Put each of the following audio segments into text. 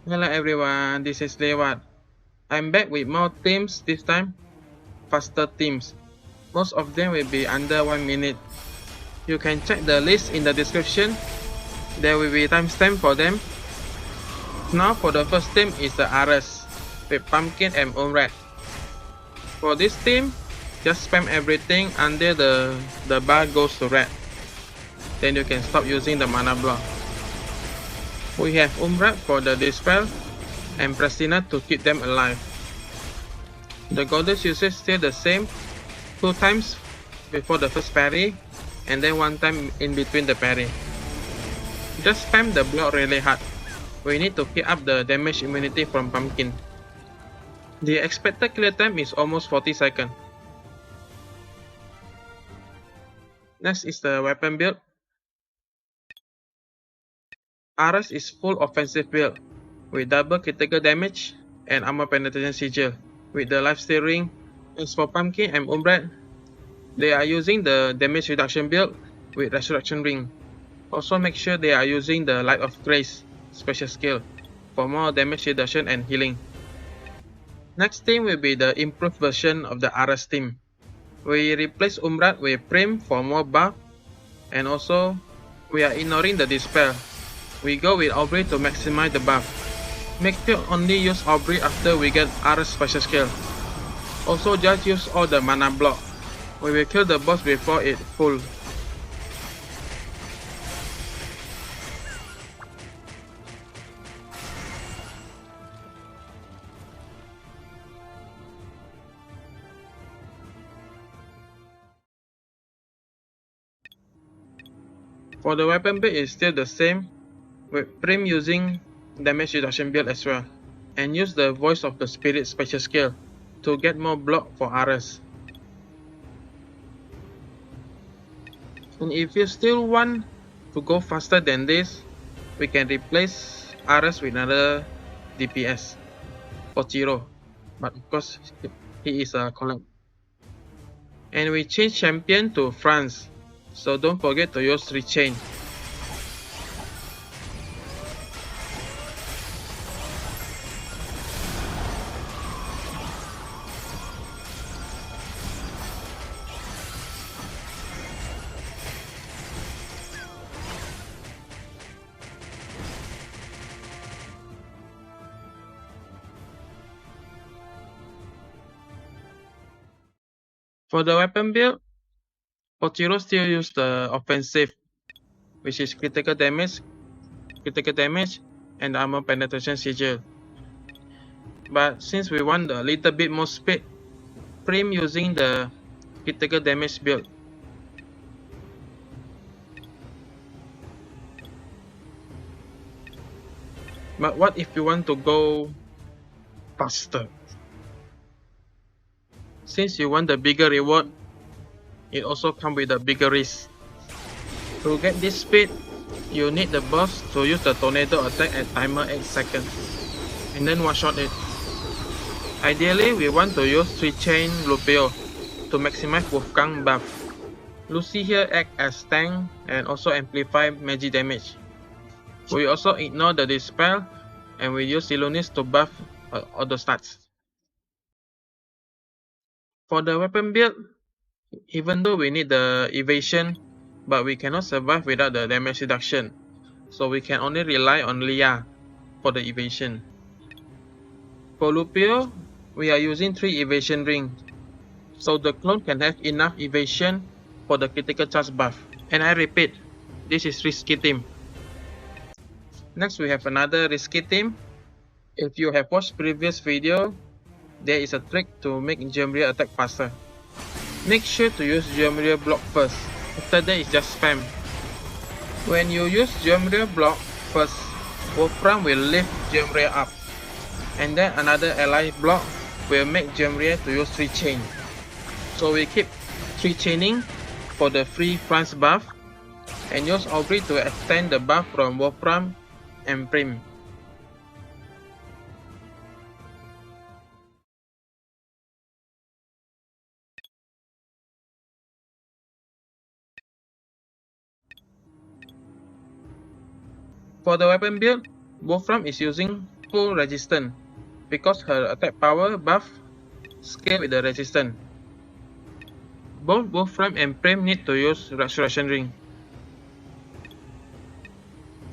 Hello everyone, this is leewhat. I'm back with more teams this time, faster teams. Most of them will be under 1 minute. You can check the list in the description. There will be timestamp for them. Now for the first team is the Agrius with Pumpkin and Umrat. For this team, just spam everything until the bar goes to red. Then you can stop using the mana block. We have Umrat for the dispel and Prestina to keep them alive. The goddess usage still the same, 2 times before the first parry and then 1 time in between the parry. Just spam the block really hard. We need to keep up the damage immunity from Pumpkin. The expected clear time is almost 40 seconds. Next is the weapon build. Agrius is full offensive build with double critical damage and armor penetration sigil with the lifesteal ring. As for Pumpkin and Umrat, they are using the damage reduction build with resurrection ring. Also make sure they are using the Light of Grace special skill for more damage reduction and healing. Next team will be the improved version of the Agrius team. We replace Umrat with Prim for more buff, and also we are ignoring the dispel. We go with Aubrey to maximize the buff. Make sure only use Aubrey after we get Agrius special skill. Also just use all the mana block. We will kill the boss before it full. For the weapon build is still the same, with Prim using damage reduction build as well, and use the Voice of the Spirit special skill to get more block for Agrius. And if you still want to go faster than this, we can replace Agrius with another DPS, Pochiro, but of course he is a collect. And we change champion to Frantz, so don't forget to use rechain. For the weapon build, Pochiro still use the offensive, which is critical damage, and armor penetration sigil. But since we want a little bit more speed, Prim using the critical damage build. But what if you want to go faster? Since you want the bigger reward, it also comes with a bigger risk. To get this speed, you need the boss to use the tornado attack at timer 8 seconds, and then one shot it. Ideally, we want to use 3-chain Lupeow to maximize Wolfgang buff. Luci here act as tank and also amplify magic damage. We also ignore the dispel and we use Sylunis to buff all the stats. For the weapon build, even though we need the evasion, but we cannot survive without the damage reduction, so we can only rely on Leah for the evasion. For Lupeow, we are using 3 evasion rings, so the clone can have enough evasion for the critical charge buff. And I repeat, this is risky team. Next we have another risky team. If you have watched previous video, there is a trick to make Jeomrye attack faster. Make sure to use Jeomrye block first, after that is just spam. When you use Jeomrye block first, Wolfram will lift Jeomrye up, and then another ally block will make Jeomrye to use 3-chain. So we keep 3-chaining for the free Frantz buff, and use Aubrey to extend the buff from Wolfram and Prim. For the weapon build, Wolfram is using full resistance because her attack power buff scale with the resistance. Both Wolfram and Prim need to use Resurrection Ring.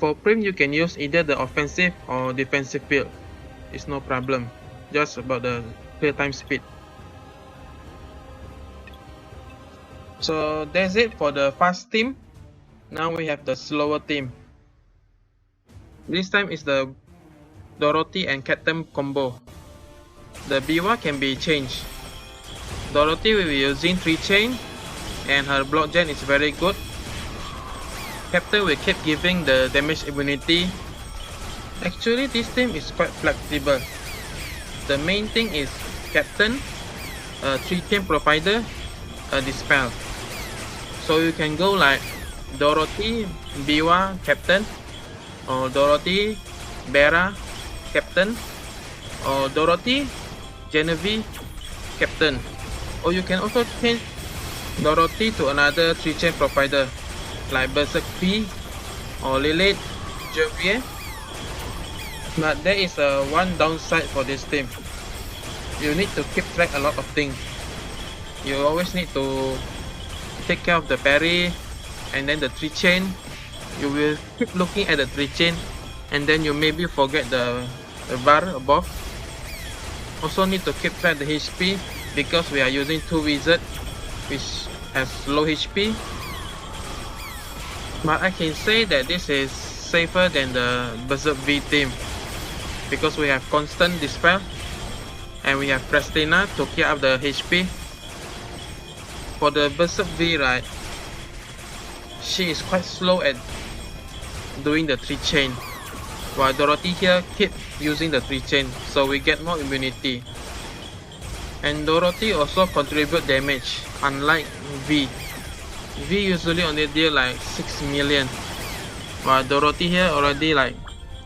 For Prim, you can use either the offensive or defensive build. It's no problem, just about the clear time speed. So that's it for the fast team. Now we have the slower team. This time is the Dorothy and Captain combo. The Bihwa can be changed. Dorothy will be using 3 chain and her block gen is very good. Captain will keep giving the damage immunity. Actually, this team is quite flexible. The main thing is Captain, a 3 chain provider, a dispel. So you can go like Dorothy, Bihwa, Captain, or Dorothy, Bera, Captain, or Dorothy, Genevieve, Captain. Or you can also change Dorothy to another 3 chain provider like Berserk V or Lilith, Jeomrye. But there is one downside for this team. You need to keep track a lot of things. You always need to take care of the parry and then the 3 chain. You will keep looking at the 3 chain and then you maybe forget the bar above. Also need to keep track the HP because we are using 2 wizards which has low HP. But I can say that this is safer than the Berserk V team because we have constant dispel and we have Prestina to keep up the HP. For the Berserk V, right, she is quite slow at doing the 3 chain, while Dorothy here keep using the 3 chain, so we get more immunity. And Dorothy also contribute damage, unlike V. V usually only deal like 6 million, while Dorothy here already like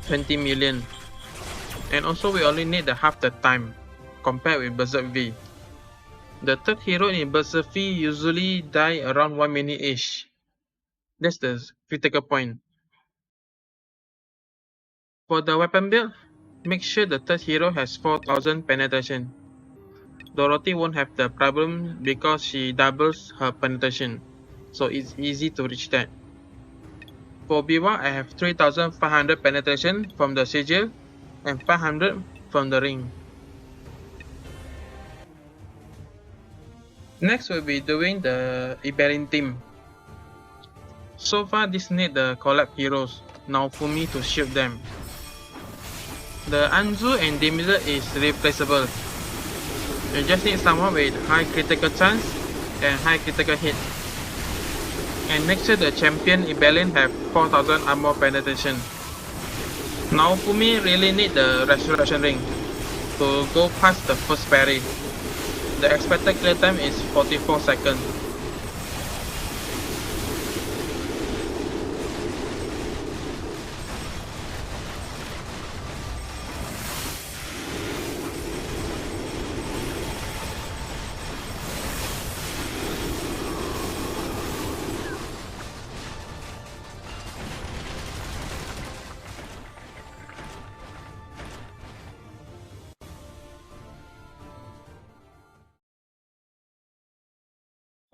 20 million. And also we only need the half the time compared with Berserk V. The third hero in Berserk V usually die around 1 minute each. That's the critical point. For the weapon build, make sure the third hero has 4000 penetration. Dorothy won't have the problem because she doubles her penetration, so it's easy to reach that. For Bihwa, I have 3500 penetration from the sigil and 500 from the ring. Next we'll be doing the Ibelin team. So far this need the collab heroes, Naofumi to shield them. The Anzu and Demeter is replaceable. You just need someone with high critical chance and high critical hit. And make sure the champion Ibelin have 4000 armor penetration. Naofumi really need the Resurrection Ring to go past the first parry. The expected clear time is 44 seconds.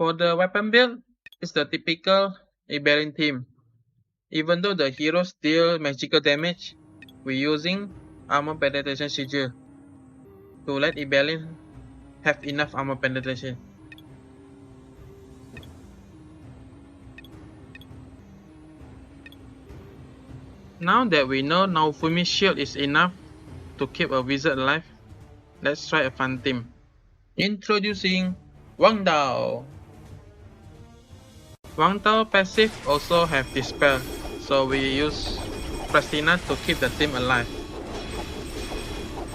For the weapon build, it's the typical Ibelin team. Even though the heroes deal magical damage, we're using armor penetration sigil to let Ibelin have enough armor penetration. Now that we know Naofumi's shield is enough to keep a wizard alive, let's try a fun team. Introducing Wang. Wang passive also have dispel, so we use Prestina to keep the team alive.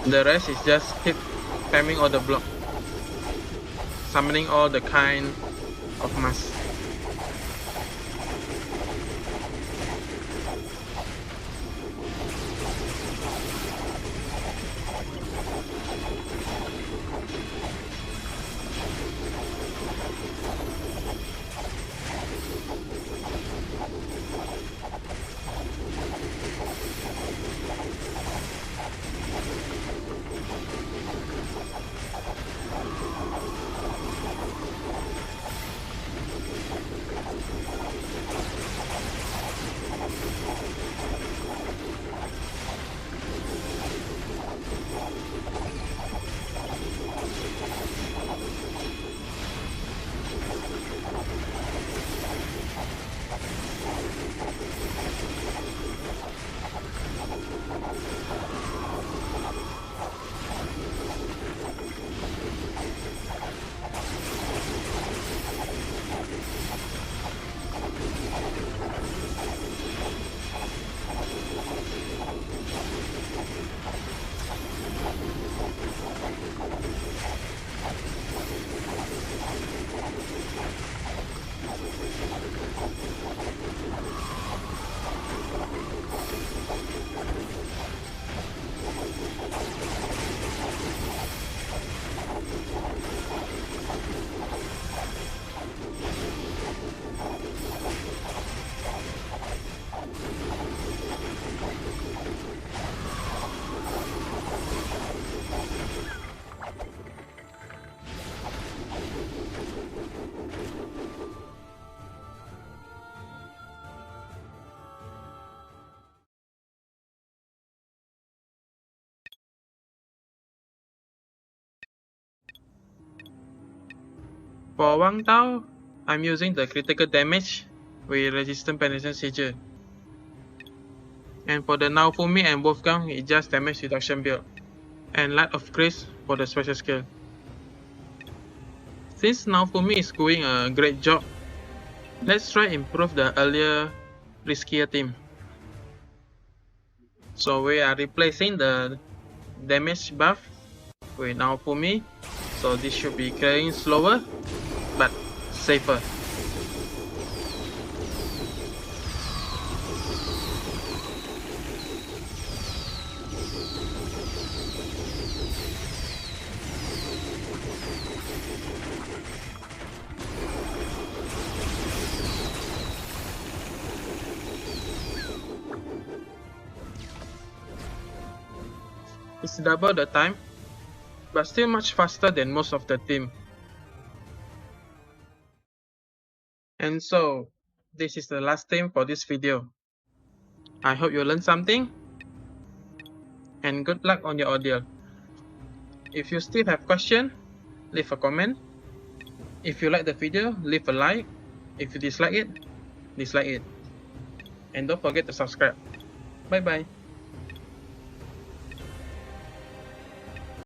The rest is just keep spamming all the block, summoning all the kind of masks. For Wang Tao, I'm using the critical damage with resistant penetration sigil. And for the Naofumi and Wolfgang, it's just damage reduction build. And Light of Grace for the special skill. Since Naofumi is doing a great job, let's try improve the earlier riskier team. So we are replacing the damage buff with Naofumi. So this should be clearing slower but safer. It's double the time, but still much faster than most of the team. And so, this is the last team for this video. I hope you learned something, and good luck on your ordeal. If you still have questions, leave a comment. If you like the video, leave a like. If you dislike it, dislike it. And don't forget to subscribe. Bye bye.